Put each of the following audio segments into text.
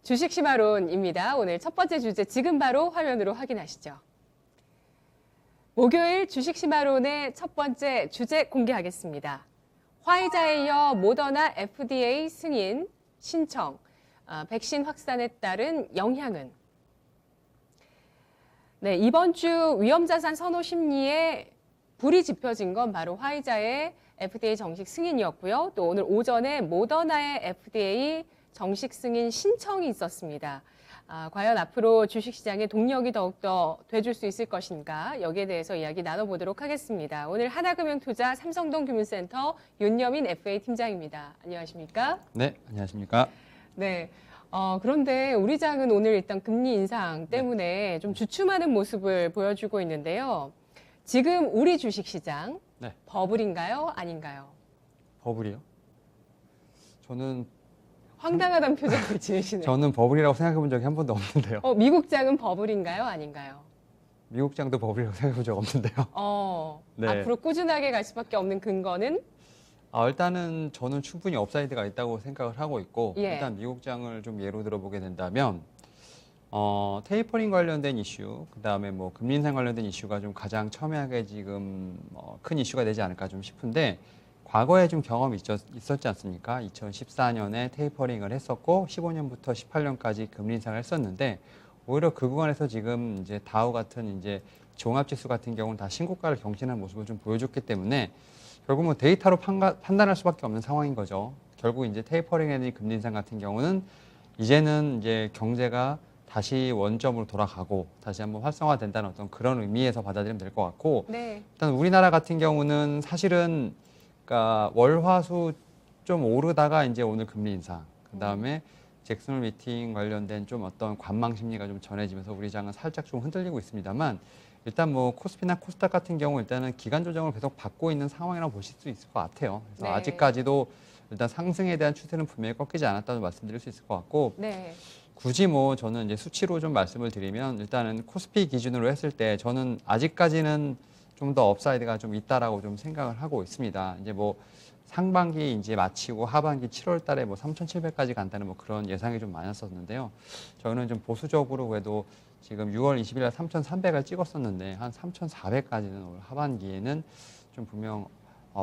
주식시마론입니다. 오늘 첫 번째 주제 지금 바로 화면으로 확인하시죠. 목요일 주식시마론의 첫 번째 주제 공개하겠습니다. 화이자에 이어 모더나 FDA 승인 신청, 백신 확산에 따른 영향은? 네, 이번 주 위험자산 선호 심리에 불이 지펴진 건 바로 화이자의 FDA 정식 승인이었고요. 또 오늘 오전에 모더나의 FDA 정식 승인 신청이 있었습니다. 과연 앞으로 주식시장의 동력이 더욱더 돼줄 수 있을 것인가, 여기에 대해서 이야기 나눠보도록 하겠습니다. 오늘 하나금융투자 삼성동 금융센터 윤여민 FA 팀장입니다. 안녕하십니까? 네, 안녕하십니까? 네. 그런데 우리 장은 오늘 일단 금리 인상 때문에 좀 주춤하는 모습을 보여주고 있는데요. 지금 우리 주식시장 버블인가요? 아닌가요? 버블이요? 저는 황당하다는 표정을 지으시네요. 저는 버블이라고 생각해 본 적이 한 번도 없는데요. 미국장은 버블인가요? 아닌가요? 미국장도 버블이라고 생각해 본 적 없는데요. 네. 앞으로 꾸준하게 갈 수밖에 없는 근거는? 일단은 저는 충분히 업사이드가 있다고 생각을 하고 있고, 일단 미국장을 좀 예로 들어보게 된다면, 테이퍼링 관련된 이슈, 그 다음에 뭐 금리 인상 관련된 이슈가 좀 가장 첨예하게 지금 큰 이슈가 되지 않을까 좀 싶은데, 과거에 좀 경험이 있었지 않습니까? 2014년에 테이퍼링을 했었고 15년부터 18년까지 금리 인상을 했었는데, 오히려 그 구간에서 지금 이제 다우 같은 이제 종합지수 같은 경우는 다 신고가를 경신한 모습을 좀 보여줬기 때문에 결국은 데이터로 판단할 수밖에 없는 상황인 거죠. 결국 이제 테이퍼링이나 금리 인상 같은 경우는 이제는 이제 경제가 다시 원점으로 돌아가고 다시 한번 활성화된다는 어떤 그런 의미에서 받아들이면 될 것 같고, 일단 우리나라 같은 경우는 사실은 그러니까 월화수 좀 오르다가 이제 오늘 금리 인상, 그 다음에 잭슨홀 미팅 관련된 좀 어떤 관망 심리가 좀 전해지면서 우리 장은 살짝 좀 흔들리고 있습니다만, 일단 뭐 코스피나 코스닥 같은 경우 일단은 기간 조정을 계속 받고 있는 상황이라고 보실 수 있을 것 같아요. 그래서 아직까지도 일단 상승에 대한 추세는 분명히 꺾이지 않았다고 말씀드릴 수 있을 것 같고, 굳이 뭐 저는 이제 수치로 좀 말씀을 드리면 일단은 코스피 기준으로 했을 때 저는 아직까지는 좀 더 업사이드가 좀 있다라고 좀 생각을 하고 있습니다. 이제 뭐 상반기 이제 마치고 하반기 7월 달에 뭐 3,700까지 간다는 뭐 그런 예상이 좀 많았었는데요. 저는 좀 보수적으로 그래도 지금 6월 20일 날 3,300을 찍었었는데 한 3,400까지는 올 하반기에는 좀 분명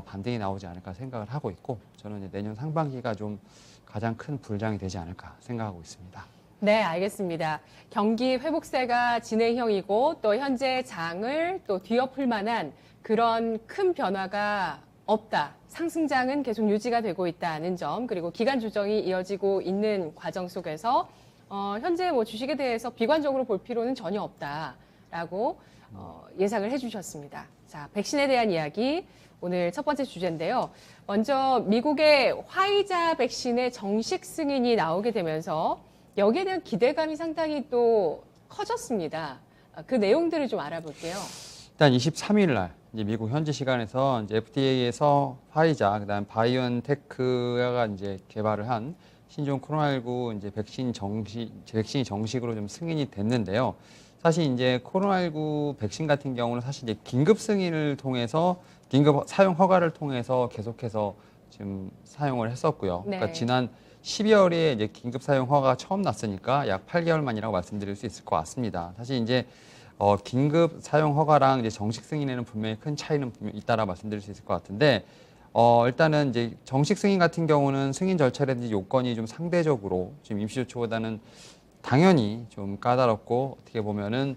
반등이 나오지 않을까 생각을 하고 있고, 저는 이제 내년 상반기가 좀 가장 큰 불장이 되지 않을까 생각하고 있습니다. 네, 알겠습니다. 경기 회복세가 진행형이고 또 현재 장을 또 뒤엎을 만한 그런 큰 변화가 없다. 상승장은 계속 유지가 되고 있다는 점, 그리고 기간 조정이 이어지고 있는 과정 속에서 현재 뭐 주식에 대해서 비관적으로 볼 필요는 전혀 없다라고 예상을 해주셨습니다. 자, 백신에 대한 이야기 오늘 첫 번째 주제인데요. 먼저 미국의 화이자 백신의 정식 승인이 나오게 되면서 여기에 대한 기대감이 상당히 또 커졌습니다. 그 내용들을 좀 알아볼게요. 일단 23일 날 이제 미국 현지 시간에서 이제 FDA에서 화이자, 그다음 바이오엔테크가 이제 개발을 한 신종 코로나19 이제 백신이 정식으로 좀 승인이 됐는데요. 사실 이제 코로나19 백신 같은 경우는 사실 이제 긴급 승인을 통해서 긴급 사용 허가를 통해서 계속해서 지금 사용을 했었고요. 그러니까 지난 12월에 이제 긴급 사용 허가가 처음 났으니까 약 8개월 만이라고 말씀드릴 수 있을 것 같습니다. 사실 이제 긴급 사용 허가랑 이제 정식 승인에는 분명히 큰 차이는 분명히 있다라 말씀드릴 수 있을 것 같은데, 일단은 이제 정식 승인 같은 경우는 승인 절차라든지 요건이 좀 상대적으로 지금 임시조치보다는 당연히 좀 까다롭고 어떻게 보면은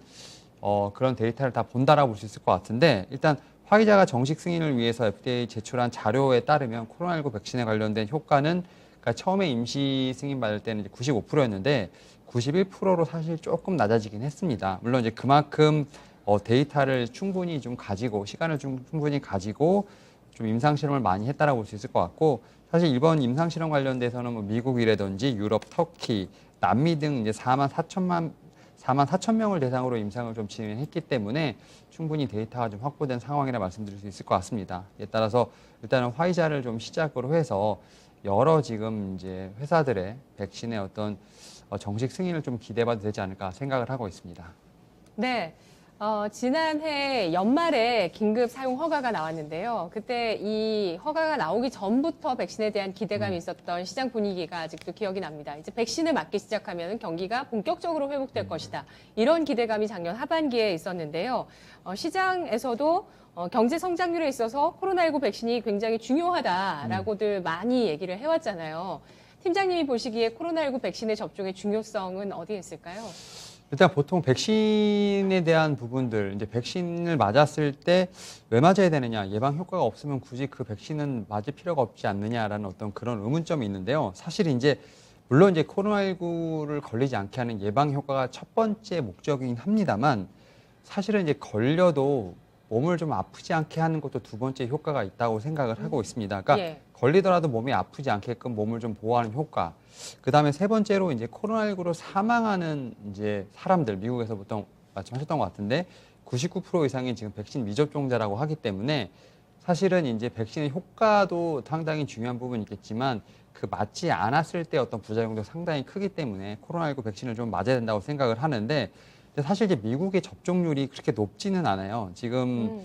그런 데이터를 다 본다라고 볼 수 있을 것 같은데, 일단 화이자가 정식 승인을 위해서 FDA 제출한 자료에 따르면 코로나19 백신에 관련된 효과는 그러니까 처음에 임시 승인 받을 때는 이제 95%였는데 91%로 사실 조금 낮아지긴 했습니다. 물론 이제 그만큼 데이터를 충분히 좀 가지고 시간을 좀 충분히 가지고 좀 임상 실험을 많이 했다라고 볼 수 있을 것 같고, 사실 이번 임상 실험 관련돼서는 뭐 미국이라든지 유럽, 터키, 남미 등 이제 4만 4천 명을 대상으로 임상을 좀 진행했기 때문에 충분히 데이터가 좀 확보된 상황이라 말씀드릴 수 있을 것 같습니다. 이에 따라서 일단은 화이자를 좀 시작으로 해서 여러 지금 이제 회사들의 백신의 어떤 정식 승인을 좀 기대해봐도 되지 않을까 생각을 하고 있습니다. 네. 지난해 연말에 긴급 사용 허가가 나왔는데요. 그때 이 허가가 나오기 전부터 백신에 대한 기대감이 있었던 시장 분위기가 아직도 기억이 납니다. 이제 백신을 맞기 시작하면 경기가 본격적으로 회복될 것이다. 이런 기대감이 작년 하반기에 있었는데요. 시장에서도 경제 성장률에 있어서 코로나19 백신이 굉장히 중요하다라고들 많이 얘기를 해왔잖아요. 팀장님이 보시기에 코로나19 백신의 접종의 중요성은 어디에 있을까요? 일단 보통 백신에 대한 부분들, 이제 백신을 맞았을 때 왜 맞아야 되느냐, 예방 효과가 없으면 굳이 그 백신은 맞을 필요가 없지 않느냐라는 어떤 그런 의문점이 있는데요. 사실 이제 물론 이제 코로나19를 걸리지 않게 하는 예방 효과가 첫 번째 목적이긴 합니다만 사실은 이제 걸려도 몸을 좀 아프지 않게 하는 것도 두 번째 효과가 있다고 생각을 하고 있습니다. 그러니까 예. 걸리더라도 몸이 아프지 않게끔 몸을 좀 보호하는 효과. 그 다음에 세 번째로 이제 코로나19로 사망하는 이제 사람들, 미국에서 보통 말씀하셨던 것 같은데 99% 이상이 지금 백신 미접종자라고 하기 때문에 사실은 이제 백신의 효과도 상당히 중요한 부분이 있겠지만 그 맞지 않았을 때 어떤 부작용도 상당히 크기 때문에 코로나19 백신을 좀 맞아야 된다고 생각을 하는데 사실 이제 미국의 접종률이 그렇게 높지는 않아요. 지금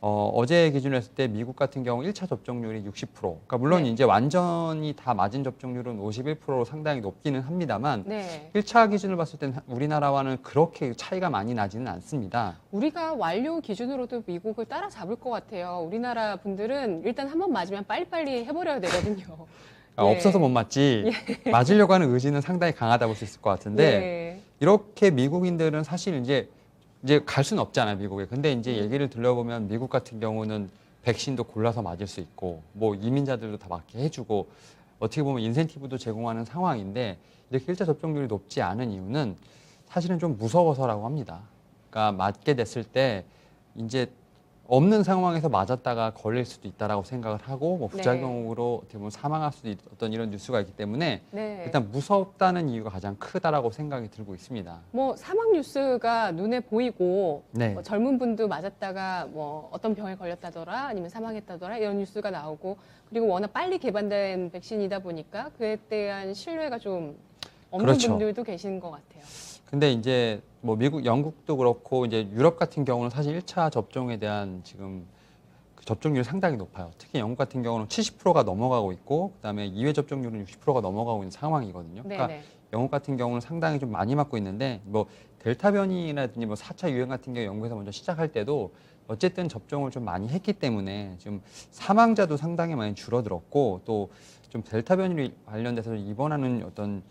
어제 기준으로 했을 때 미국 같은 경우 1차 접종률이 60%. 그러니까 물론 네. 이제 완전히 다 맞은 접종률은 51%로 상당히 높기는 합니다만 네. 1차 기준을 봤을 때는 우리나라와는 그렇게 차이가 많이 나지는 않습니다. 우리가 완료 기준으로도 미국을 따라잡을 것 같아요. 우리나라 분들은 일단 한 번 맞으면 빨리빨리 해버려야 되거든요. 그러니까 예. 없어서 못 맞지 맞으려고 하는 의지는 상당히 강하다고 볼 수 있을 것 같은데 예. 이렇게 미국인들은 사실 이제 갈 수는 없잖아요, 미국에. 근데 이제 얘기를 들려보면 미국 같은 경우는 백신도 골라서 맞을 수 있고, 뭐 이민자들도 다 맞게 해주고, 어떻게 보면 인센티브도 제공하는 상황인데, 이렇게 1차 접종률이 높지 않은 이유는 사실은 좀 무서워서라고 합니다. 그러니까 맞게 됐을 때 이제 없는 상황에서 맞았다가 걸릴 수도 있다라고 생각을 하고, 뭐 부작용으로 어떻게 보면 사망할 수도 있던 이런 뉴스가 있기 때문에 네. 일단 무섭다는 이유가 가장 크다라고 생각이 들고 있습니다. 뭐 사망 뉴스가 눈에 보이고 네. 뭐 젊은 분도 맞았다가 뭐 어떤 병에 걸렸다더라 아니면 사망했다더라 이런 뉴스가 나오고 그리고 워낙 빨리 개발된 백신이다 보니까 그에 대한 신뢰가 좀 없는 그렇죠. 분들도 계신 것 같아요. 근데 이제 뭐 미국, 영국도 그렇고 이제 유럽 같은 경우는 사실 1차 접종에 대한 지금 그 접종률이 상당히 높아요. 특히 영국 같은 경우는 70%가 넘어가고 있고 그다음에 2회 접종률은 60%가 넘어가고 있는 상황이거든요. 그러니까 네네. 영국 같은 경우는 상당히 좀 많이 맞고 있는데 뭐 델타 변이라든지 뭐 4차 유행 같은 경우 영국에서 먼저 시작할 때도 어쨌든 접종을 좀 많이 했기 때문에 지금 사망자도 상당히 많이 줄어들었고 또 좀 델타 변이 관련돼서 입원하는 어떤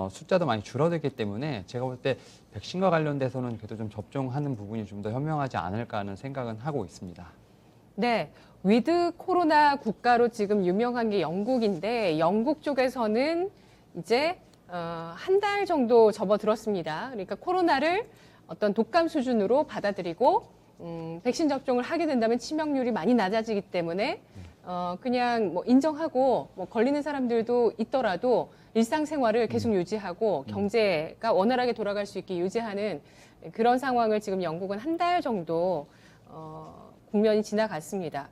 숫자도 많이 줄어들기 때문에 제가 볼 때 백신과 관련돼서는 그래도 좀 접종하는 부분이 좀 더 현명하지 않을까 하는 생각은 하고 있습니다. 네. 위드 코로나 국가로 지금 유명한 게 영국인데 영국 쪽에서는 이제 한 달 정도 접어들었습니다. 그러니까 코로나를 어떤 독감 수준으로 받아들이고 백신 접종을 하게 된다면 치명률이 많이 낮아지기 때문에 그냥 뭐 인정하고 뭐 걸리는 사람들도 있더라도 일상생활을 계속 유지하고 경제가 원활하게 돌아갈 수 있게 유지하는 그런 상황을 지금 영국은 한 달 정도 국면이 지나갔습니다.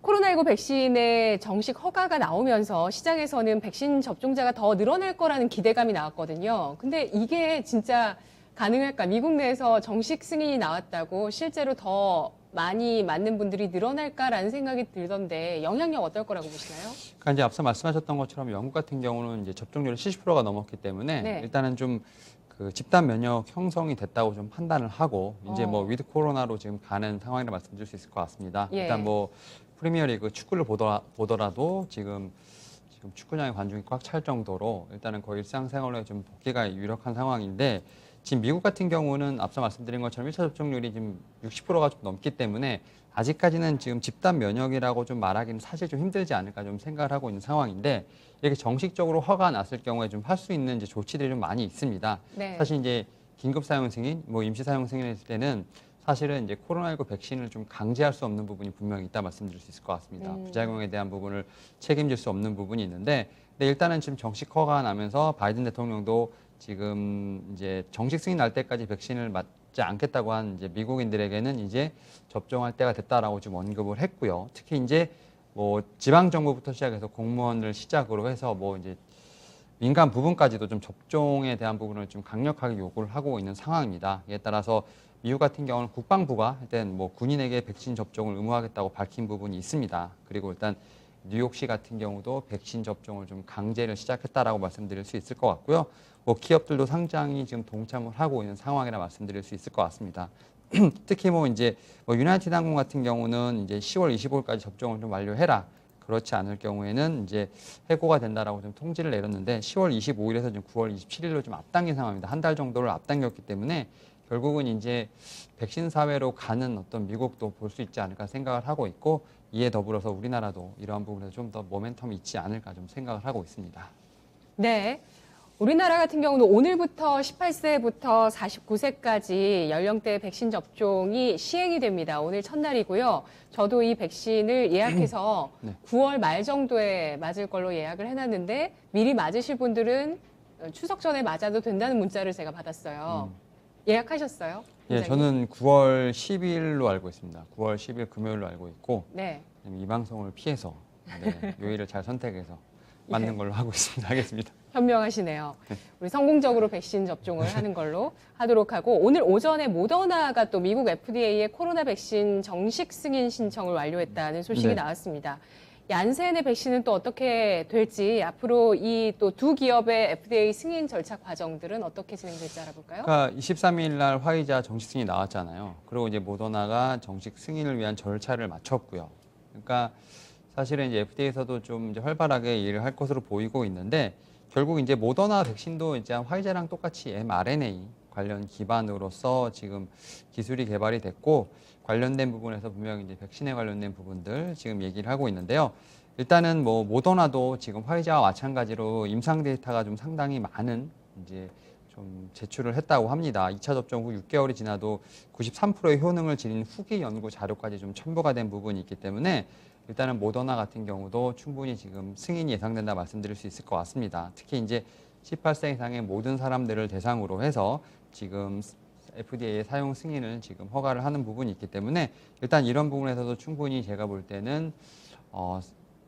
코로나19 백신의 정식 허가가 나오면서 시장에서는 백신 접종자가 더 늘어날 거라는 기대감이 나왔거든요. 근데 이게 진짜 가능할까? 미국 내에서 정식 승인이 나왔다고 실제로 더 많이 맞는 분들이 늘어날까라는 생각이 들던데 영향력 어떨 거라고 보시나요? 그러니까 이제 앞서 말씀하셨던 것처럼 영국 같은 경우는 이제 접종률이 70%가 넘었기 때문에 네. 일단은 좀 그 집단 면역 형성이 됐다고 좀 판단을 하고 이제 뭐 위드 코로나로 지금 가는 상황이라 말씀드릴 수 있을 것 같습니다. 예. 일단 뭐 프리미어리그 축구를 보더라도 지금 축구장의 관중이 꽉 찰 정도로 일단은 거의 일상생활에 좀 복귀가 유력한 상황인데 지금 미국 같은 경우는 앞서 말씀드린 것처럼 1차 접종률이 지금 60%가 좀 넘기 때문에 아직까지는 지금 집단 면역이라고 좀 말하기는 사실 좀 힘들지 않을까 좀 생각을 하고 있는 상황인데 이렇게 정식적으로 허가 났을 경우에 좀 할 수 있는 이제 조치들이 좀 많이 있습니다. 네. 사실 이제 긴급 사용 승인, 뭐 임시 사용 승인일 때는 사실은 이제 코로나19 백신을 좀 강제할 수 없는 부분이 분명히 있다 말씀드릴 수 있을 것 같습니다. 부작용에 대한 부분을 책임질 수 없는 부분이 있는데, 근데 일단은 지금 정식 허가가 나면서 바이든 대통령도 지금 이제 정식 승인 날 때까지 백신을 맞지 않겠다고 한 이제 미국인들에게는 이제 접종할 때가 됐다라고 좀 언급을 했고요. 특히 이제 뭐 지방 정부부터 시작해서 공무원을 시작으로 해서 뭐 이제 민간 부분까지도 좀 접종에 대한 부분을 좀 강력하게 요구를 하고 있는 상황입니다. 이에 따라서 미국 같은 경우는 국방부가 일단 뭐 군인에게 백신 접종을 의무화하겠다고 밝힌 부분이 있습니다. 그리고 일단 뉴욕시 같은 경우도 백신 접종을 좀 강제를 시작했다라고 말씀드릴 수 있을 것 같고요. 뭐 기업들도 상당히 지금 동참을 하고 있는 상황이라 말씀드릴 수 있을 것 같습니다. 특히 뭐 이제 뭐 유나이티드 항공 같은 경우는 이제 10월 25일까지 접종을 좀 완료해라. 그렇지 않을 경우에는 이제 해고가 된다라고 좀 통지를 내렸는데 10월 25일에서 지금 9월 27일로 좀 앞당긴 상황입니다. 한 달 정도를 앞당겼기 때문에 결국은 이제 백신 사회로 가는 어떤 미국도 볼 수 있지 않을까 생각을 하고 있고 이에 더불어서 우리나라도 이러한 부분에서 좀 더 모멘텀이 있지 않을까 좀 생각을 하고 있습니다. 네. 우리나라 같은 경우는 오늘부터 18세부터 49세까지 연령대 백신 접종이 시행이 됩니다. 오늘 첫날이고요. 저도 이 백신을 예약해서 네. 9월 말 정도에 맞을 걸로 예약을 해놨는데 미리 맞으실 분들은 추석 전에 맞아도 된다는 문자를 제가 받았어요. 예약하셨어요? 예, 저는 9월 10일로 알고 있습니다. 9월 10일 금요일로 알고 있고 네. 이 방송을 피해서 요일을 잘 선택해서 맞는 걸로 하고 있습니다. 하겠습니다. 현명하시네요. 우리 성공적으로 백신 접종을 하는 걸로 하도록 하고 오늘 오전에 모더나가 또 미국 FDA의 코로나 백신 정식 승인 신청을 완료했다는 소식이 네. 나왔습니다. 얀센의 백신은 또 어떻게 될지 앞으로 이 또 두 기업의 FDA 승인 절차 과정들은 어떻게 진행될지 알아볼까요? 그러니까 23일 날 화이자 정식 승인이 나왔잖아요. 그리고 이제 모더나가 정식 승인을 위한 절차를 마쳤고요. 그러니까 사실은 이제 FDA에서도 좀 이제 활발하게 일을 할 것으로 보이고 있는데 결국 이제 모더나 백신도 이제 화이자랑 똑같이 mRNA 관련 기반으로서 지금 기술이 개발이 됐고 관련된 부분에서 분명히 이제 백신에 관련된 부분들 지금 얘기를 하고 있는데요. 일단은 뭐 모더나도 지금 화이자와 마찬가지로 임상 데이터가 좀 상당히 많은 이제 좀 제출을 했다고 합니다. 2차 접종 후 6개월이 지나도 93%의 효능을 지닌 후기 연구 자료까지 좀 첨부가 된 부분이 있기 때문에 일단은 모더나 같은 경우도 충분히 지금 승인이 예상된다 말씀드릴 수 있을 것 같습니다. 특히 이제 18세 이상의 모든 사람들을 대상으로 해서 지금 FDA의 사용 승인을 지금 허가를 하는 부분이 있기 때문에 일단 이런 부분에서도 충분히 제가 볼 때는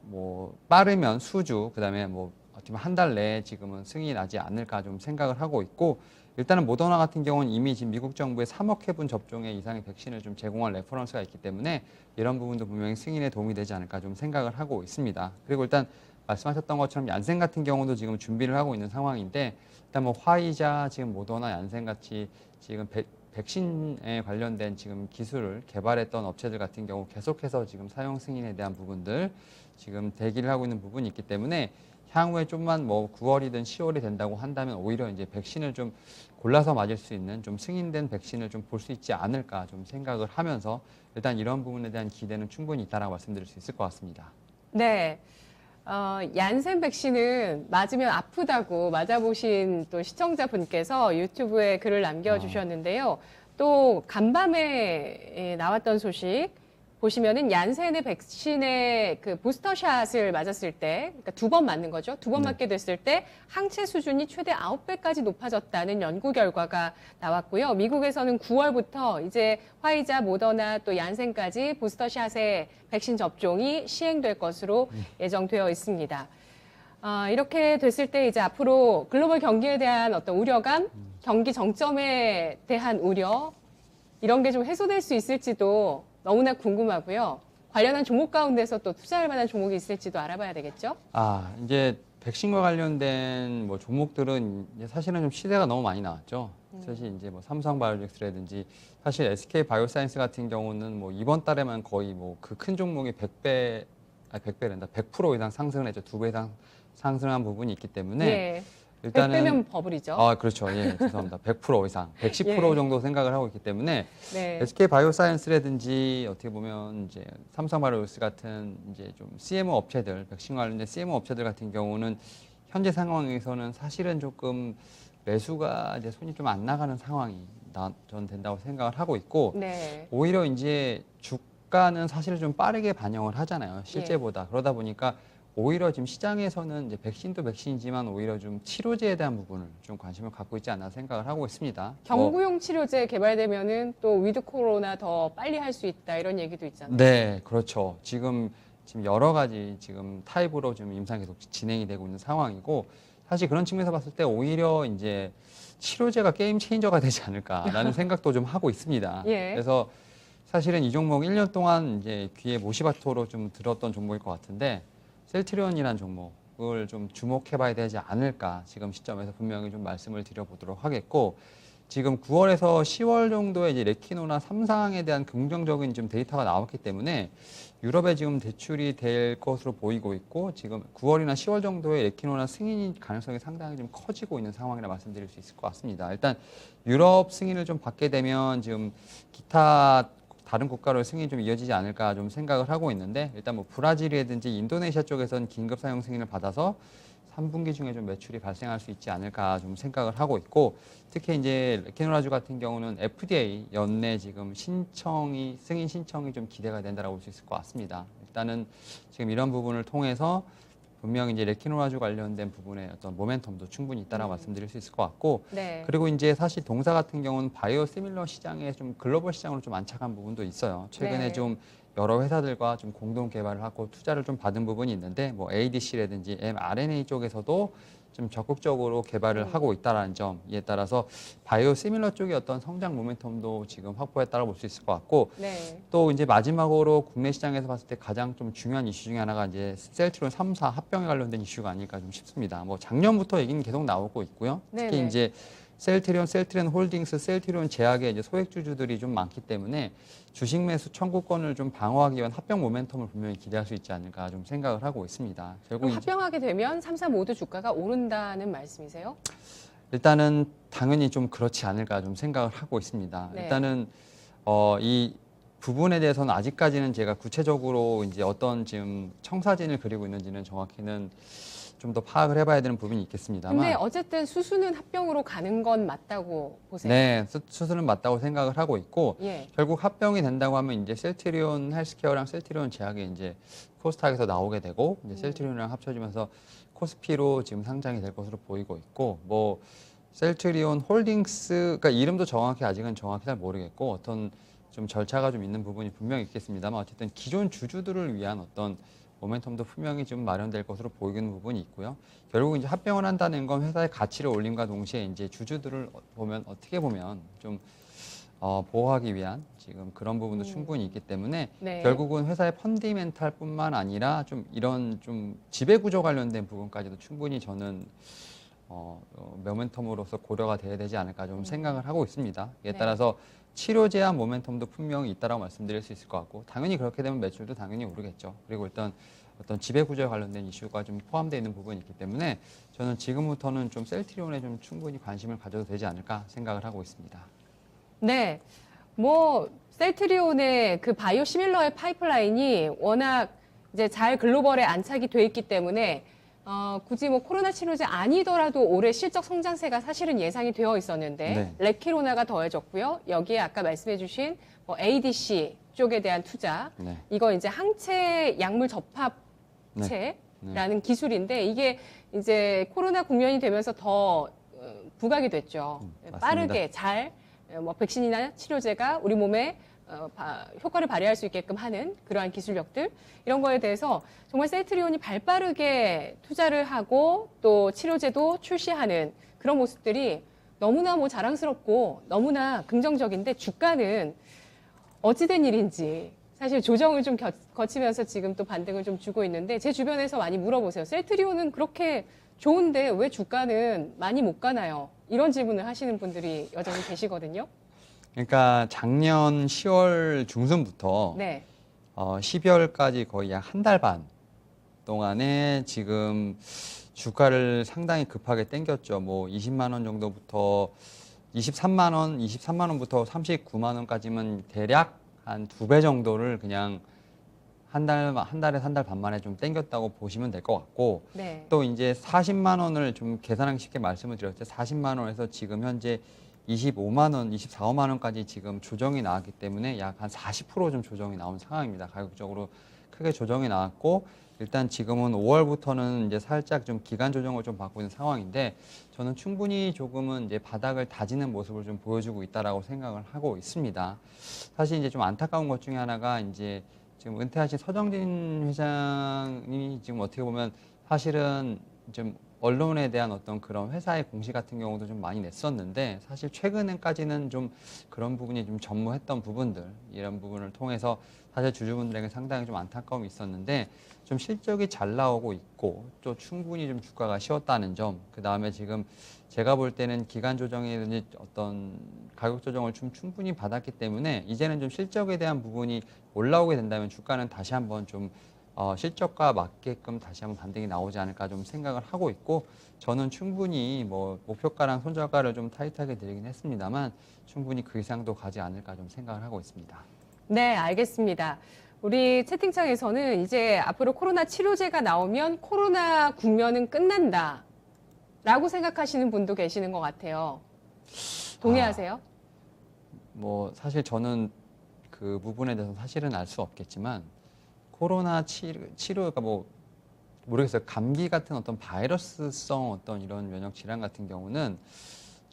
뭐 빠르면 수주 그다음에 뭐 어떻게 한 달 내에 지금은 승인이 나지 않을까 좀 생각을 하고 있고 일단은 모더나 같은 경우는 이미 지금 미국 정부의 3억 회분 접종의 이상의 백신을 좀 제공할 레퍼런스가 있기 때문에 이런 부분도 분명히 승인에 도움이 되지 않을까 좀 생각을 하고 있습니다. 그리고 일단 말씀하셨던 것처럼 얀센 같은 경우도 지금 준비를 하고 있는 상황인데 일단 뭐 화이자, 지금 모더나, 얀센 같이 지금 백신에 관련된 지금 기술을 개발했던 업체들 같은 경우 계속해서 지금 사용 승인에 대한 부분들 지금 대기를 하고 있는 부분이 있기 때문에 향후에 좀만 뭐 9월이든 10월이 된다고 한다면 오히려 이제 백신을 좀 골라서 맞을 수 있는 좀 승인된 백신을 좀 볼 수 있지 않을까 좀 생각을 하면서 일단 이런 부분에 대한 기대는 충분히 있다라고 말씀드릴 수 있을 것 같습니다. 네. 얀센 백신은 맞으면 아프다고 맞아보신 또 시청자분께서 유튜브에 글을 남겨주셨는데요. 또 간밤에 나왔던 소식 보시면은 얀센의 백신의 그 부스터샷을 맞았을 때, 그러니까 2번 맞는 거죠. 2번 맞게 됐을 때 항체 수준이 최대 9배까지 높아졌다는 연구 결과가 나왔고요. 미국에서는 9월부터 이제 화이자, 모더나 또 얀센까지 부스터샷의 백신 접종이 시행될 것으로 예정되어 있습니다. 이렇게 됐을 때 이제 앞으로 글로벌 경기에 대한 어떤 우려감, 경기 정점에 대한 우려, 이런 게 좀 해소될 수 있을지도 너무나 궁금하고요. 관련한 종목 가운데서 또 투자할 만한 종목이 있을지도 알아봐야 되겠죠? 이제 백신과 관련된 뭐 종목들은 이제 사실은 좀 시대가 너무 많이 나왔죠. 사실 이제 뭐 삼성바이오로직스라든지 사실 SK 바이오사이언스 같은 경우는 뭐 이번 달에만 거의 뭐 그 큰 종목이 100% 이상 상승을 했죠. 2배 이상 상승한 부분이 있기 때문에 예. 일단은 100배면 버블이죠. 그렇죠. 예, 죄송합니다. 100% 이상, 110% 예. 정도 생각을 하고 있기 때문에 네. SK 바이오사이언스라든지 어떻게 보면 이제 삼성바이오로직스 같은 이제 좀 CMO 업체들, 백신 관련된 CMO 업체들 같은 경우는 현재 상황에서는 사실은 조금 매수가 이제 손이 좀 안 나가는 상황이 전 된다고 생각을 하고 있고 네. 오히려 이제 주가는 사실 좀 빠르게 반영을 하잖아요. 실제보다. 그러다 보니까 오히려 지금 시장에서는 이제 백신도 백신이지만 오히려 좀 치료제에 대한 부분을 좀 관심을 갖고 있지 않나 생각을 하고 있습니다. 경구용 치료제 개발되면은 또 위드 코로나 더 빨리 할 수 있다 이런 얘기도 있잖아요. 네, 그렇죠. 지금 여러 가지 지금 타입으로 지금 임상 계속 진행이 되고 있는 상황이고 사실 그런 측면에서 봤을 때 오히려 이제 치료제가 게임 체인저가 되지 않을까라는 생각도 좀 하고 있습니다. 예. 그래서 사실은 이 종목 1년 동안 이제 귀에 모시바토로 좀 들었던 종목일 것 같은데 셀트리온이라는 종목을 좀 주목해봐야 되지 않을까 지금 시점에서 분명히 좀 말씀을 드려보도록 하겠고 지금 9월에서 10월 정도에 이제 레키노나 삼상에 대한 긍정적인 좀 데이터가 나왔기 때문에 유럽에 지금 대출이 될 것으로 보이고 있고 지금 9월이나 10월 정도에 레키노나 승인 가능성이 상당히 좀 커지고 있는 상황이라 말씀드릴 수 있을 것 같습니다. 일단 유럽 승인을 좀 받게 되면 지금 기타 다른 국가로 승인이 좀 이어지지 않을까 좀 생각을 하고 있는데 일단 뭐 브라질이라든지 인도네시아 쪽에서는 긴급 사용 승인을 받아서 3분기 중에 좀 매출이 발생할 수 있지 않을까 좀 생각을 하고 있고 특히 이제 레키노라주 같은 경우는 FDA 연내 지금 승인 신청이 좀 기대가 된다라고 볼 수 있을 것 같습니다. 일단은 지금 이런 부분을 통해서 분명히 이제 레키노라주 관련된 부분에 어떤 모멘텀도 충분히 있다라고 말씀드릴 수 있을 것 같고 네. 그리고 이제 사실 동사 같은 경우는 바이오 시밀러 시장에 좀 글로벌 시장으로 좀 안착한 부분도 있어요. 최근에 네. 좀 여러 회사들과 좀 공동 개발을 하고 투자를 좀 받은 부분이 있는데 뭐 ADC라든지 mRNA 쪽에서도 좀 적극적으로 개발을 하고 있다라는 점 이에 따라서 바이오 시밀러 쪽의 어떤 성장 모멘텀도 지금 확보했다고 볼 수 있을 것 같고 네. 또 이제 마지막으로 국내 시장에서 봤을 때 가장 좀 중요한 이슈 중에 하나가 이제 셀트리온 3사 합병에 관련된 이슈가 아닐까 좀 싶습니다. 뭐 작년부터 얘기는 계속 나오고 있고요. 특히 네네. 이제 셀트리온 홀딩스, 셀트리온 제약의 이제 소액주주들이 좀 많기 때문에 주식 매수 청구권을 좀 방어하기 위한 합병 모멘텀을 분명히 기대할 수 있지 않을까 좀 생각을 하고 있습니다. 결국 그럼 합병하게 되면 3사 모두 주가가 오른다는 말씀이세요? 일단은 당연히 좀 그렇지 않을까 좀 생각을 하고 있습니다. 네. 일단은 이 부분에 대해서는 아직까지는 제가 구체적으로 이제 어떤 지금 청사진을 그리고 있는지는 정확히는 좀 더 파악을 해봐야 되는 부분이 있겠습니다만. 근데 어쨌든 수수는 합병으로 가는 건 맞다고 보세요? 네, 수술은 맞다고 생각을 하고 있고 예. 결국 합병이 된다고 하면 이제 셀트리온 헬스케어랑 셀트리온 제약이 이제 코스닥에서 나오게 되고 이제 셀트리온이랑 합쳐지면서 코스피로 지금 상장이 될 것으로 보이고 있고 뭐 셀트리온 홀딩스 그러니까 이름도 정확히 아직은 정확히 잘 모르겠고 어떤 좀 절차가 좀 있는 부분이 분명히 있겠습니다만 어쨌든 기존 주주들을 위한 어떤 모멘텀도 분명히 좀 마련될 것으로 보이는 부분이 있고요. 결국 이제 합병을 한다는 건 회사의 가치를 올림과 동시에 이제 주주들을 보면 어떻게 보면 좀 보호하기 위한 지금 그런 부분도 충분히 있기 때문에 네. 결국은 회사의 펀디멘탈뿐만 아니라 좀 이런 좀 지배 구조 관련된 부분까지도 충분히 저는 모멘텀으로서 고려가 돼야 되지 않을까 좀 생각을 하고 있습니다. 이에 네. 따라서 치료 제한 모멘텀도 분명히 있다라고 말씀드릴 수 있을 것 같고 당연히 그렇게 되면 매출도 당연히 오르겠죠. 그리고 일단 어떤 지배 구조에 관련된 이슈가 좀 포함되어 있는 부분이 있기 때문에 저는 지금부터는 좀 셀트리온에 좀 충분히 관심을 가져도 되지 않을까 생각을 하고 있습니다. 네. 뭐 셀트리온의 그 바이오 시밀러의 파이프라인이 워낙 이제 잘 글로벌에 안착이 돼 있기 때문에 굳이 뭐 코로나 치료제 아니더라도 올해 실적 성장세가 사실은 예상이 되어 있었는데 네. 레키로나가 더해졌고요. 여기에 아까 말씀해주신 뭐 ADC 쪽에 대한 투자, 네. 이거 이제 항체 약물 접합체라는 기술인데 이게 이제 코로나 국면이 되면서 더 부각이 됐죠. 맞습니다. 빠르게 잘 뭐 백신이나 치료제가 우리 몸에 효과를 발휘할 수 있게끔 하는 그러한 기술력들 이런 거에 대해서 정말 셀트리온이 발빠르게 투자를 하고 또 치료제도 출시하는 그런 모습들이 너무나 뭐 자랑스럽고 너무나 긍정적인데 주가는 어찌된 일인지 사실 조정을 좀 거치면서 지금 또 반등을 좀 주고 있는데 제 주변에서 많이 물어보세요. 셀트리온은 그렇게 좋은데 왜 주가는 많이 못 가나요? 이런 질문을 하시는 분들이 여전히 계시거든요. 그러니까 작년 10월 중순부터 네. 12월까지 거의 약 한 달 반 동안에 지금 주가를 상당히 급하게 땡겼죠. 뭐 20만 원 정도부터 23만 원부터 39만 원까지면 대략 한 2배 정도를 그냥 한 달에서 한 달 반 만에 좀 땡겼다고 보시면 될 것 같고 네. 또 이제 40만 원을 좀 계산하기 쉽게 말씀을 드렸죠. 40만 원에서 지금 현재 25만 원, 24만 원까지 지금 조정이 나왔기 때문에 약 한 40%좀 조정이 나온 상황입니다. 가격적으로 크게 조정이 나왔고 일단 지금은 5월부터는 이제 살짝 좀 기간 조정을 좀 받고 있는 상황인데 저는 충분히 조금은 이제 바닥을 다지는 모습을 좀 보여주고 있다라고 생각을 하고 있습니다. 사실 이제 좀 안타까운 것 중에 하나가 이제 지금 은퇴하신 서정진 회장이 지금 어떻게 보면 사실은 좀 언론에 대한 어떤 그런 회사의 공시 같은 경우도 좀 많이 냈었는데 사실 최근까지는 좀 그런 부분이 좀 전무했던 부분들 이런 부분을 통해서 사실 주주분들에게 상당히 좀 안타까움이 있었는데 좀 실적이 잘 나오고 있고 또 충분히 좀 주가가 쉬었다는 점, 그 다음에 지금 제가 볼 때는 기간 조정이든지 어떤 가격 조정을 좀 충분히 받았기 때문에 이제는 좀 실적에 대한 부분이 올라오게 된다면 주가는 다시 한번 좀 실적과 맞게끔 다시 한번 반등이 나오지 않을까 좀 생각을 하고 있고, 저는 충분히 뭐 목표가랑 손절가를 좀 타이트하게 드리긴 했습니다만 충분히 그 이상도 가지 않을까 좀 생각을 하고 있습니다. 네, 알겠습니다. 우리 채팅창에서는 이제 앞으로 코로나 치료제가 나오면 코로나 국면은 끝난다 라고 생각하시는 분도 계시는 것 같아요. 동의하세요? 뭐 사실 저는 그 부분에 대해서 사실은 알 수 없겠지만 코로나 치료가 뭐 모르겠어요. 감기 같은 어떤 바이러스성 어떤 이런 면역 질환 같은 경우는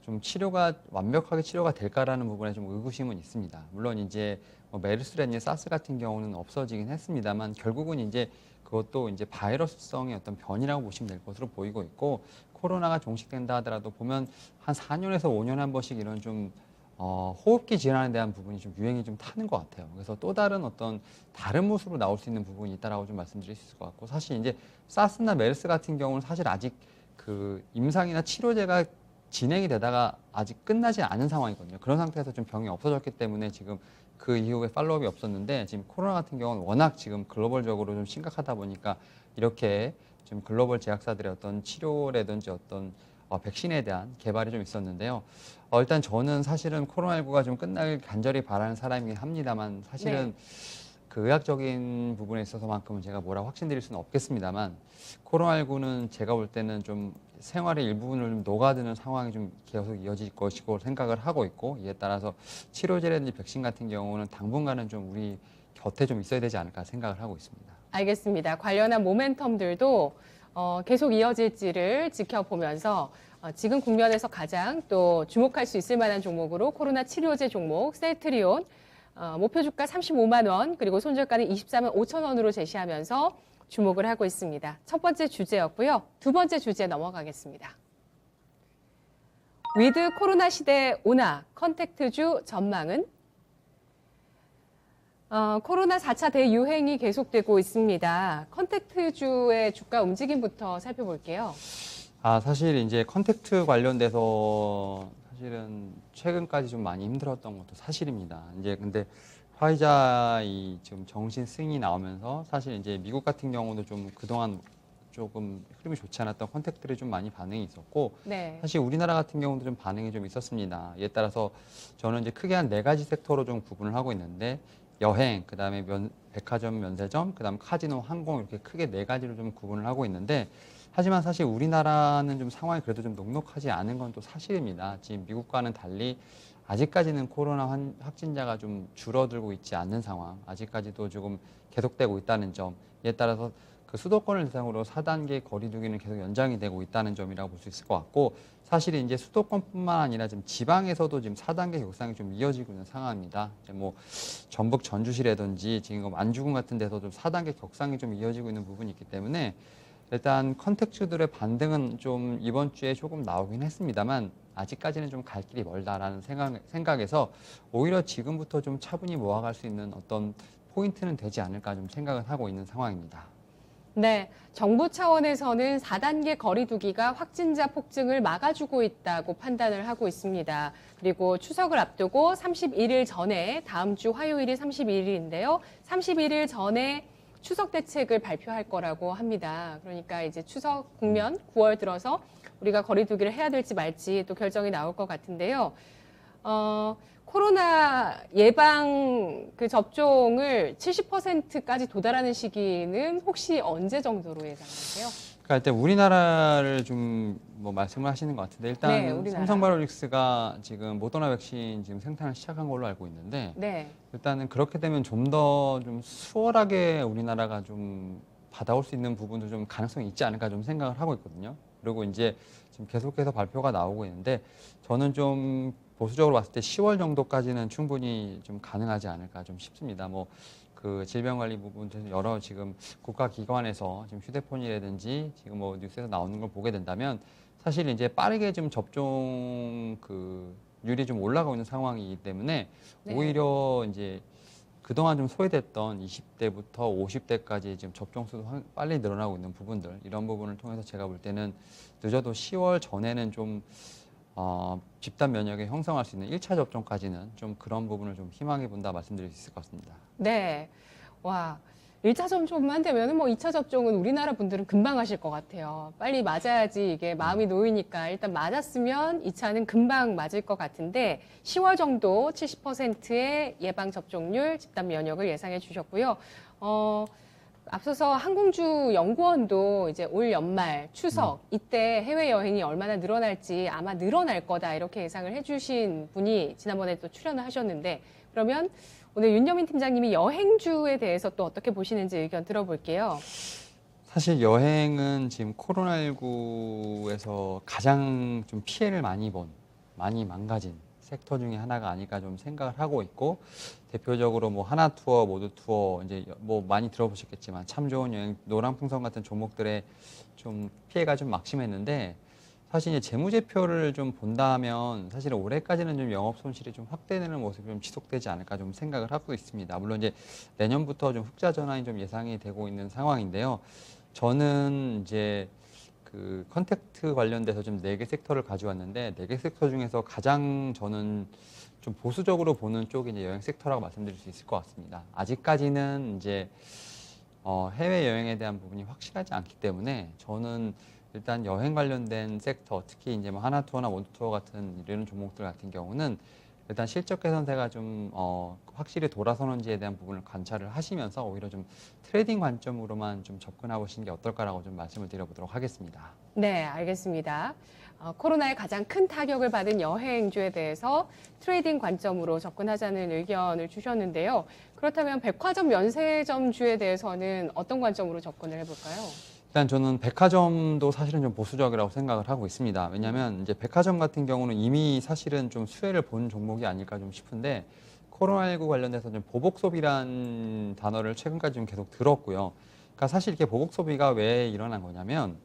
좀 치료가 완벽하게 치료가 될까라는 부분에 좀 의구심은 있습니다. 물론 이제 뭐 메르스라든지 사스 같은 경우는 없어지긴 했습니다만 결국은 이제 그것도 이제 바이러스성의 어떤 변이라고 보시면 될 것으로 보이고 있고, 코로나가 종식된다 하더라도 보면 한 4년에서 5년에 한 번씩 이런 좀 호흡기 질환에 대한 부분이 좀 유행이 좀 타는 것 같아요. 그래서 또 다른 어떤 다른 모습으로 나올 수 있는 부분이 있다라고 좀 말씀드릴 수 있을 것 같고, 사실 이제 사스나 메르스 같은 경우는 사실 아직 그 임상이나 치료제가 진행이 되다가 아직 끝나지 않은 상황이거든요. 그런 상태에서 좀 병이 없어졌기 때문에 지금 그 이후에 팔로우업이 없었는데, 지금 코로나 같은 경우는 워낙 지금 글로벌적으로 좀 심각하다 보니까 이렇게 지금 글로벌 제약사들의 어떤 치료라든지 어떤 백신에 대한 개발이 좀 있었는데요. 일단 저는 사실은 코로나19가 좀 끝나길 간절히 바라는 사람이긴 합니다만 사실은 그 의학적인 부분에 있어서만큼은 제가 뭐라고 확신드릴 수는 없겠습니다만, 코로나19는 제가 볼 때는 좀 생활의 일부분을 좀 녹아드는 상황이 좀 계속 이어질 것이고 생각을 하고 있고, 이에 따라서 치료제라든지 백신 같은 경우는 당분간은 좀 우리 곁에 좀 있어야 되지 않을까 생각을 하고 있습니다. 알겠습니다. 관련한 모멘텀들도 계속 이어질지를 지켜보면서 지금 국면에서 가장 또 주목할 수 있을 만한 종목으로 코로나 치료제 종목 셀트리온 목표 주가 35만 원 그리고 손절가는 24만 5천 원으로 제시하면서 주목을 하고 있습니다. 첫 번째 주제였고요. 두 번째 주제 넘어가겠습니다. 위드 코로나 시대 오나 컨택트주 전망은? 코로나 4차 대유행이 계속되고 있습니다. 컨택트주의 주가 움직임부터 살펴볼게요. 사실 이제 컨택트 관련돼서 사실은 최근까지 좀 많이 힘들었던 것도 사실입니다. 이제 근데 화이자 이 지금 정신 승인이 나오면서 사실 이제 미국 같은 경우도 좀 그동안 조금 흐름이 좋지 않았던 컨택트들이 좀 많이 반응이 있었고, 네. 사실 우리나라 같은 경우도 좀 반응이 좀 있었습니다. 이에 따라서 저는 이제 크게 한 4가지 섹터로 좀 구분을 하고 있는데, 여행, 그다음에 백화점, 면세점, 그다음 카지노, 항공, 이렇게 크게 4가지로 좀 구분을 하고 있는데, 하지만 사실 우리나라는 좀 상황이 그래도 좀 녹록하지 않은 건 또 사실입니다. 지금 미국과는 달리 아직까지는 코로나 확진자가 좀 줄어들고 있지 않는 상황, 아직까지도 조금 계속되고 있다는 점, 이에 따라서 그 수도권을 대상으로 4단계 거리두기는 계속 연장이 되고 있다는 점이라고 볼 수 있을 것 같고, 사실 이제 수도권뿐만 아니라 지금 지방에서도 지금 4단계 격상이 좀 이어지고 있는 상황입니다. 이제 뭐 전북 전주시라든지 지금 안주군 같은 데서 좀 4단계 격상이 좀 이어지고 있는 부분이 있기 때문에 일단 컨택츠들의 반등은 좀 이번 주에 조금 나오긴 했습니다만 아직까지는 좀 갈 길이 멀다라는 생각에서 오히려 지금부터 좀 차분히 모아갈 수 있는 어떤 포인트는 되지 않을까 좀 생각을 하고 있는 상황입니다. 네, 정부 차원에서는 4단계 거리두기가 확진자 폭증을 막아주고 있다고 판단을 하고 있습니다. 그리고 추석을 앞두고 31일 전에, 다음 주 화요일이 31일인데요. 31일 전에 추석 대책을 발표할 거라고 합니다. 그러니까 이제 추석 국면 9월 들어서 우리가 거리두기를 해야 될지 말지 또 결정이 나올 것 같은데요. 코로나 예방 그 접종을 70%까지 도달하는 시기는 혹시 언제 정도로 예상하세요? 그러니까 일단 우리나라를 좀 뭐 말씀을 하시는 것 같은데, 일단 네, 우리나라. 삼성바이오로직스가 지금 모더나 백신 지금 생산을 시작한 걸로 알고 있는데, 네. 일단은 그렇게 되면 좀 더 좀 수월하게 우리나라가 좀 받아올 수 있는 부분도 좀 가능성이 있지 않을까 좀 생각을 하고 있거든요. 그리고 이제 지금 계속해서 발표가 나오고 있는데, 저는 좀 보수적으로 봤을 때 10월 정도까지는 충분히 좀 가능하지 않을까 좀 싶습니다. 뭐 그 질병관리 부분에서 여러 지금 국가기관에서 지금 휴대폰이라든지 지금 뭐 뉴스에서 나오는 걸 보게 된다면 사실 이제 빠르게 좀 접종 그 율이 좀 올라가고 있는 상황이기 때문에 네. 오히려 이제 그동안 좀 소외됐던 20대부터 50대까지 지금 접종 수도 빨리 늘어나고 있는 부분들, 이런 부분을 통해서 제가 볼 때는 늦어도 10월 전에는 좀 집단 면역을 형성할 수 있는 1차 접종까지는 좀 그런 부분을 좀 희망해 본다 말씀드릴 수 있을 것 같습니다. 네. 와. 1차 접종만 되면 뭐 2차 접종은 우리나라 분들은 금방 하실 것 같아요. 빨리 맞아야지 이게 마음이 놓이니까 일단 맞았으면 2차는 금방 맞을 것 같은데 10월 정도 70%의 예방 접종률, 집단 면역을 예상해 주셨고요. 앞서서 항공주 연구원도 이제 올 연말 추석 이때 해외 여행이 얼마나 늘어날지 아마 늘어날 거다 이렇게 예상을 해주신 분이 지난번에 또 출연을 하셨는데, 그러면 오늘 윤여민 팀장님이 여행주에 대해서 또 어떻게 보시는지 의견 들어볼게요. 사실 여행은 지금 코로나19에서 가장 좀 피해를 많이 본, 많이 망가진 섹터 중에 하나가 아닐까 좀 생각을 하고 있고, 대표적으로 뭐 하나 투어, 모두 투어, 이제 뭐 많이 들어보셨겠지만 참 좋은 여행, 노랑풍선 같은 종목들의 좀 피해가 좀 막심했는데, 사실 이제 재무제표를 좀 본다면 사실은 올해까지는 좀 영업 손실이 좀 확대되는 모습이 좀 지속되지 않을까 좀 생각을 하고 있습니다. 물론 이제 내년부터 좀 흑자 전환이 좀 예상이 되고 있는 상황인데요. 저는 이제 그 컨택트 관련돼서 좀 4개 섹터를 가져왔는데, 4개 섹터 중에서 가장 저는 좀 보수적으로 보는 쪽이 이제 여행 섹터라고 말씀드릴 수 있을 것 같습니다. 아직까지는 이제 해외 여행에 대한 부분이 확실하지 않기 때문에 저는 일단 여행 관련된 섹터, 특히 이제 뭐 하나투어나 원투어 같은 이런 종목들 같은 경우는 일단 실적 개선세가 좀 확실히 돌아서는지에 대한 부분을 관찰을 하시면서 오히려 좀 트레이딩 관점으로만 좀 접근해 보시는 게 어떨까라고 좀 말씀을 드려보도록 하겠습니다. 네, 알겠습니다. 코로나의 가장 큰 타격을 받은 여행주에 대해서 트레이딩 관점으로 접근하자는 의견을 주셨는데요. 그렇다면 백화점 면세점주에 대해서는 어떤 관점으로 접근을 해볼까요? 일단 저는 백화점도 사실은 좀 보수적이라고 생각을 하고 있습니다. 왜냐하면 이제 백화점 같은 경우는 이미 사실은 좀 수혜를 본 종목이 아닐까 좀 싶은데, 코로나19 관련돼서 좀 보복 소비란 단어를 최근까지 좀 계속 들었고요. 그러니까 사실 이렇게 보복 소비가 왜 일어난 거냐면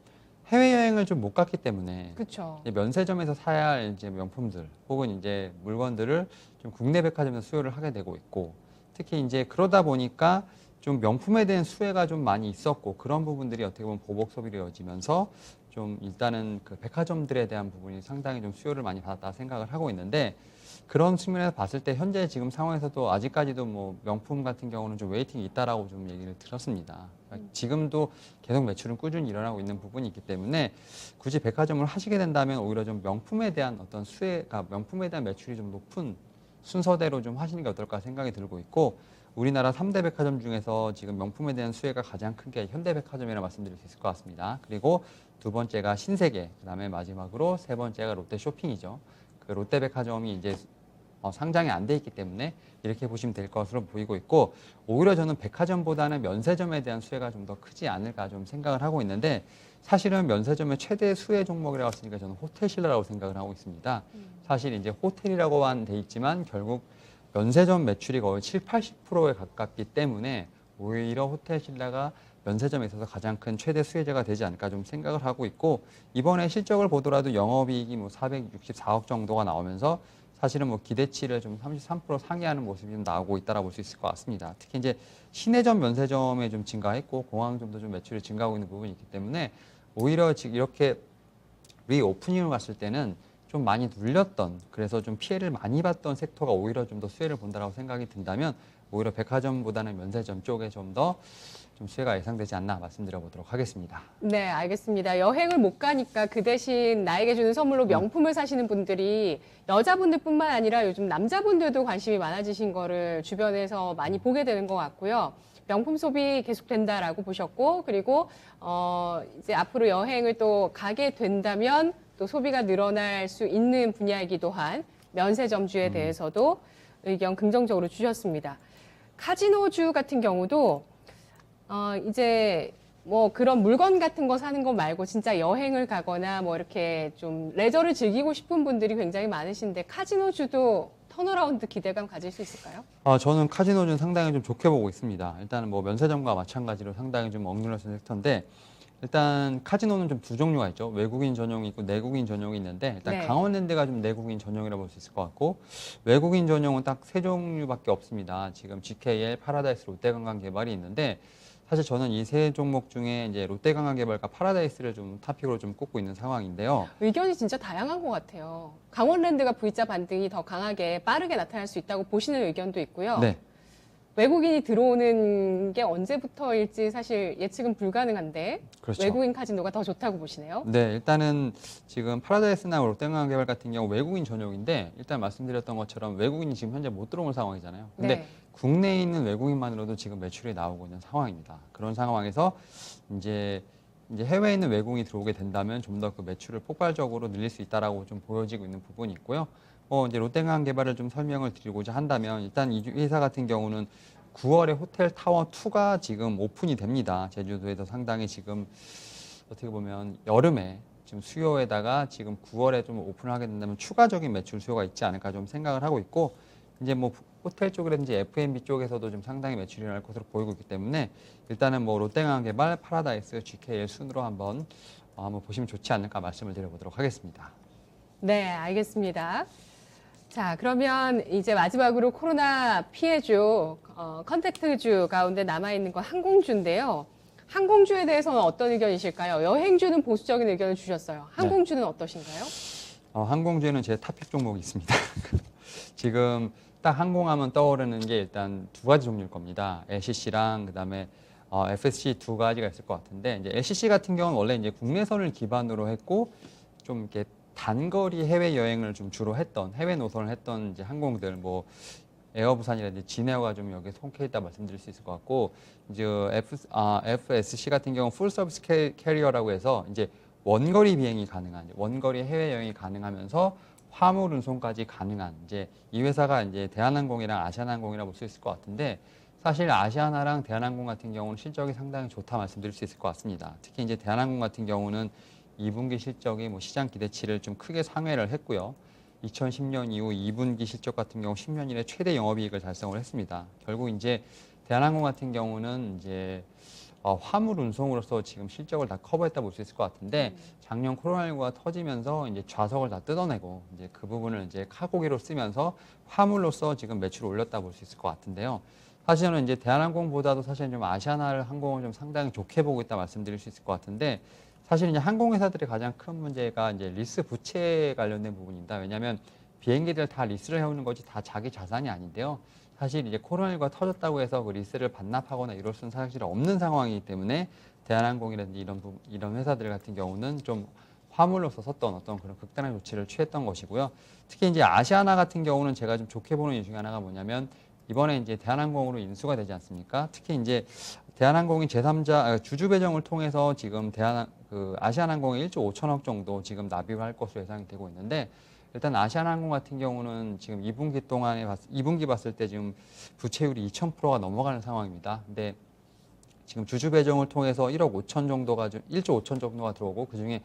해외여행을 좀 못 갔기 때문에 그렇죠. 면세점에서 사야 할 이제 명품들 혹은 이제 물건들을 좀 국내 백화점에서 수요를 하게 되고 있고, 특히 이제 그러다 보니까 좀 명품에 대한 수혜가 좀 많이 있었고, 그런 부분들이 어떻게 보면 보복 소비로 이어지면서 좀 일단은 그 백화점들에 대한 부분이 상당히 좀 수요를 많이 받았다 생각을 하고 있는데, 그런 측면에서 봤을 때 현재 지금 상황에서도 아직까지도 뭐 명품 같은 경우는 좀 웨이팅이 있다라고 좀 얘기를 들었습니다. 그러니까 지금도 계속 매출은 꾸준히 일어나고 있는 부분이 있기 때문에 굳이 백화점을 하시게 된다면 오히려 좀 명품에 대한 어떤 수혜가, 명품에 대한 매출이 좀 높은 순서대로 좀 하시는 게 어떨까 생각이 들고 있고, 우리나라 3대 백화점 중에서 지금 명품에 대한 수혜가 가장 큰 게 현대백화점이라고 말씀드릴 수 있을 것 같습니다. 그리고 두 번째가 신세계, 그다음에 마지막으로 세 번째가 롯데쇼핑이죠. 그 롯데백화점이 이제 상장이 안 돼 있기 때문에 이렇게 보시면 될 것으로 보이고 있고, 오히려 저는 백화점보다는 면세점에 대한 수혜가 좀 더 크지 않을까 좀 생각을 하고 있는데, 사실은 면세점의 최대 수혜 종목이라고 했으니까 저는 호텔신라라고 생각을 하고 있습니다. 사실 이제 호텔이라고만 돼 있지만 결국 면세점 매출이 거의 70~80%에 가깝기 때문에 오히려 호텔신라가 면세점에 있어서 가장 큰 최대 수혜자가 되지 않을까 좀 생각을 하고 있고, 이번에 실적을 보더라도 영업이익이 뭐 464억 정도가 나오면서 사실은 뭐 기대치를 좀 33% 상회하는 모습이 좀 나오고 있다라고 볼 수 있을 것 같습니다. 특히 이제 시내점 면세점에 좀 증가했고 공항점도 좀 매출이 증가하고 있는 부분이 있기 때문에 오히려 지금 이렇게 리오프닝을 갔을 때는 좀 많이 눌렸던, 그래서 좀 피해를 많이 봤던 섹터가 오히려 좀 더 수혜를 본다라고 생각이 든다면 오히려 백화점보다는 면세점 쪽에 좀 더 좀 수혜가 예상되지 않나 말씀드려 보도록 하겠습니다. 네, 알겠습니다. 여행을 못 가니까 그 대신 나에게 주는 선물로 명품을 사시는 분들이 여자분들뿐만 아니라 요즘 남자분들도 관심이 많아지신 거를 주변에서 많이 보게 되는 것 같고요. 명품 소비 계속된다라고 보셨고, 그리고 이제 앞으로 여행을 또 가게 된다면 또 소비가 늘어날 수 있는 분야이기도 한 면세점주에 대해서도 의견 긍정적으로 주셨습니다. 카지노주 같은 경우도 이제 뭐 그런 물건 같은 거 사는 거 말고 진짜 여행을 가거나 뭐 이렇게 좀 레저를 즐기고 싶은 분들이 굉장히 많으신데 카지노주도 턴어라운드 기대감 가질 수 있을까요? 저는 카지노주는 상당히 좀 좋게 보고 있습니다. 일단은 뭐 면세점과 마찬가지로 상당히 좀 억눌려진 섹터인데 일단 카지노는 좀 두 종류가 있죠. 외국인 전용이 있고 내국인 전용이 있는데 일단 네. 강원랜드가 좀 내국인 전용이라고 볼 수 있을 것 같고 외국인 전용은 딱 세 종류밖에 없습니다. 지금 GKL, 파라다이스, 롯데관광개발이 있는데 사실 저는 이 세 종목 중에 이제 롯데관광개발과 파라다이스를 좀 토픽으로 좀 꼽고 있는 상황인데요. 의견이 진짜 다양한 것 같아요. 강원랜드가 V자 반등이 더 강하게 빠르게 나타날 수 있다고 보시는 의견도 있고요. 네. 외국인이 들어오는 게 언제부터일지 사실 예측은 불가능한데 그렇죠. 외국인 카지노가 더 좋다고 보시네요. 네, 일단은 지금 파라다이스나 롯데관광개발 같은 경우 외국인 전용인데 일단 말씀드렸던 것처럼 외국인이 지금 현재 못 들어온 상황이잖아요. 근데 네. 국내에 있는 외국인만으로도 지금 매출이 나오고 있는 상황입니다. 그런 상황에서 이제 해외에 있는 외국인이 들어오게 된다면 좀 더 그 매출을 폭발적으로 늘릴 수 있다라고 좀 보여지고 있는 부분이 있고요. 이제 롯데관광개발을 좀 설명을 드리고자 한다면 일단 이 회사 같은 경우는 9월에 호텔 타워 2가 지금 오픈이 됩니다. 제주도에서 상당히 지금 어떻게 보면 여름에 지금 수요에다가 지금 9월에 좀 오픈을 하게 된다면 추가적인 매출 수요가 있지 않을까 좀 생각을 하고 있고 이제 뭐 호텔 쪽이라든지 F&B 쪽에서도 좀 상당히 매출이 날 것으로 보이고 있기 때문에 일단은 뭐 롯데관광개발, 파라다이스, GKL 순으로 한번 보시면 좋지 않을까 말씀을 드려보도록 하겠습니다. 네, 알겠습니다. 자, 그러면 이제 마지막으로 코로나 피해주, 컨택트주 가운데 남아있는 건 항공주인데요. 항공주에 대해서는 어떤 의견이실까요? 여행주는 보수적인 의견을 주셨어요. 항공주는 어떠신가요? 항공주에는 제 탑픽 종목이 있습니다. 지금 딱 항공하면 떠오르는 게 일단 두 가지 종류일 겁니다. LCC랑 그다음에 FSC 두 가지가 있을 것 같은데 이제 LCC 같은 경우는 원래 이제 국내선을 기반으로 했고 좀 이렇게 단거리 해외 여행을 좀 주로 했던 해외 노선을 했던 이제 항공들 뭐 에어부산이라든지 진에어가 좀 여기에 속해 있다 말씀드릴 수 있을 것 같고 이제 FSC 같은 경우 풀 서비스 캐리어라고 해서 이제 원거리 비행이 가능한 원거리 해외 여행이 가능하면서 화물 운송까지 가능한 이제 이 회사가 이제 대한항공이랑 아시아나항공이라고 볼 수 있을 것 같은데 사실 아시아나랑 대한항공 같은 경우는 실적이 상당히 좋다 말씀드릴 수 있을 것 같습니다. 특히 이제 대한항공 같은 경우는 2분기 실적이 뭐 시장 기대치를 좀 크게 상회를 했고요. 2010년 이후 2분기 실적 같은 경우 10년 이내 최대 영업이익을 달성을 했습니다. 결국 이제 대한항공 같은 경우는 이제 화물 운송으로서 지금 실적을 다 커버했다 볼 수 있을 것 같은데 작년 코로나19가 터지면서 이제 좌석을 다 뜯어내고 이제 그 부분을 이제 카고기로 쓰면서 화물로서 지금 매출을 올렸다 볼 수 있을 것 같은데요. 사실 저는 이제 대한항공보다도 사실 좀 아시아나 항공을 좀 상당히 좋게 보고 있다 말씀드릴 수 있을 것 같은데 사실 이제 항공회사들의 가장 큰 문제가 이제 리스 부채 관련된 부분입니다. 왜냐하면 비행기들 다 리스를 해오는 거지 다 자기 자산이 아닌데요. 사실 이제 코로나19가 터졌다고 해서 그 리스를 반납하거나 이럴 수는 사실 없는 상황이기 때문에 대한항공이라든지 이런 회사들 같은 경우는 좀 화물로서 썼던 어떤 그런 극단의 조치를 취했던 것이고요. 특히 이제 아시아나 같은 경우는 제가 좀 좋게 보는 이유 중에 하나가 뭐냐면 이번에 이제 대한항공으로 인수가 되지 않습니까? 특히 이제 대한항공이 제3자 주주 배정을 통해서 지금 아시아나항공에 1조 5천억 정도 지금 납입을 할 것으로 예상이 되고 있는데 일단 아시아나항공 같은 경우는 지금 2분기 봤을 때 지금 부채율이 2,000%가 넘어가는 상황입니다. 근데 지금 주주 배정을 통해서 1억 5천 정도가 1조 5천 정도가 들어오고 그중에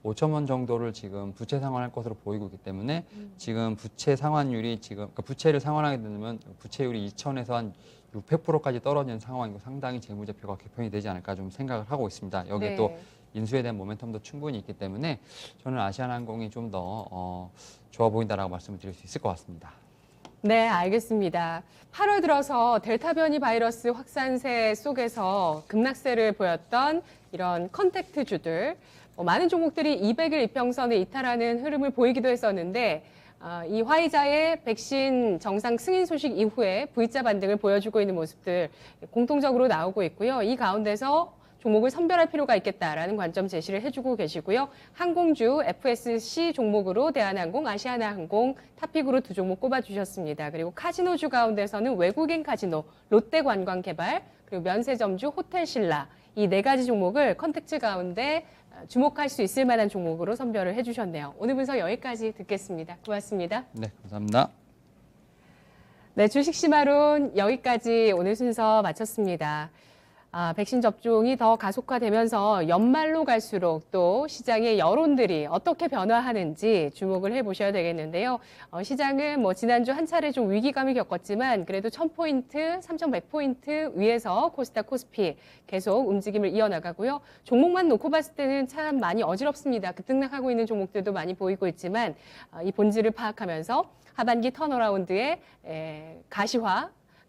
5천원 정도를 지금 부채 상환할 것으로 보이고 있기 때문에 지금 부채 상환율이 그러니까 부채를 상환하게 되면 부채율이 2천에서 한 600%까지 떨어지는 상황이고 상당히 재무제표가 개편이 되지 않을까 좀 생각을 하고 있습니다. 여기에 네. 또 인수에 대한 모멘텀도 충분히 있기 때문에 저는 아시아나항공이 좀 더 좋아 보인다라고 말씀을 드릴 수 있을 것 같습니다. 네, 알겠습니다. 8월 들어서 델타 변이 바이러스 확산세 속에서 급락세를 보였던 이런 컨택트주들, 많은 종목들이 200일 이평선을 이탈하는 흐름을 보이기도 했었는데 이 화이자의 백신 정상 승인 소식 이후에 V자 반등을 보여주고 있는 모습들 공통적으로 나오고 있고요. 이 가운데서 종목을 선별할 필요가 있겠다라는 관점 제시를 해주고 계시고요. 항공주 FSC 종목으로 대한항공, 아시아나항공 탑픽으로 두 종목 꼽아주셨습니다. 그리고 카지노주 가운데서는 외국인 카지노, 롯데관광개발, 그리고 면세점주 호텔신라 이 네 가지 종목을 컨택트 가운데 주목할 수 있을 만한 종목으로 선별을 해주셨네요. 오늘 분석 여기까지 듣겠습니다. 고맙습니다. 네, 감사합니다. 네, 주식시마론 여기까지 오늘 순서 마쳤습니다. 백신 접종이 더 가속화되면서 연말로 갈수록 또 시장의 여론들이 어떻게 변화하는지 주목을 해보셔야 되겠는데요. 시장은 뭐 지난주 한 차례 좀 위기감을 겪었지만 그래도 1000포인트, 3100포인트 위에서 코스닥, 코스피 계속 움직임을 이어나가고요. 종목만 놓고 봤을 때는 참 많이 어지럽습니다. 급등락하고 있는 종목들도 많이 보이고 있지만 이 본질을 파악하면서 하반기 턴어라운드의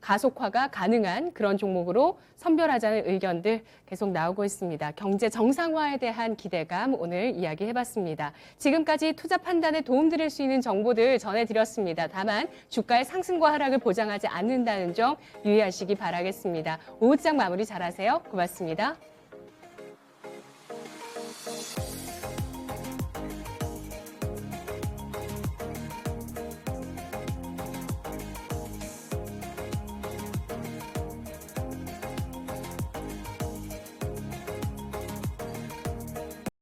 가속화가 가능한 그런 종목으로 선별하자는 의견들 계속 나오고 있습니다. 경제 정상화에 대한 기대감 오늘 이야기해봤습니다. 지금까지 투자 판단에 도움드릴 수 있는 정보들 전해드렸습니다. 다만 주가의 상승과 하락을 보장하지 않는다는 점 유의하시기 바라겠습니다. 오후장 마무리 잘하세요. 고맙습니다.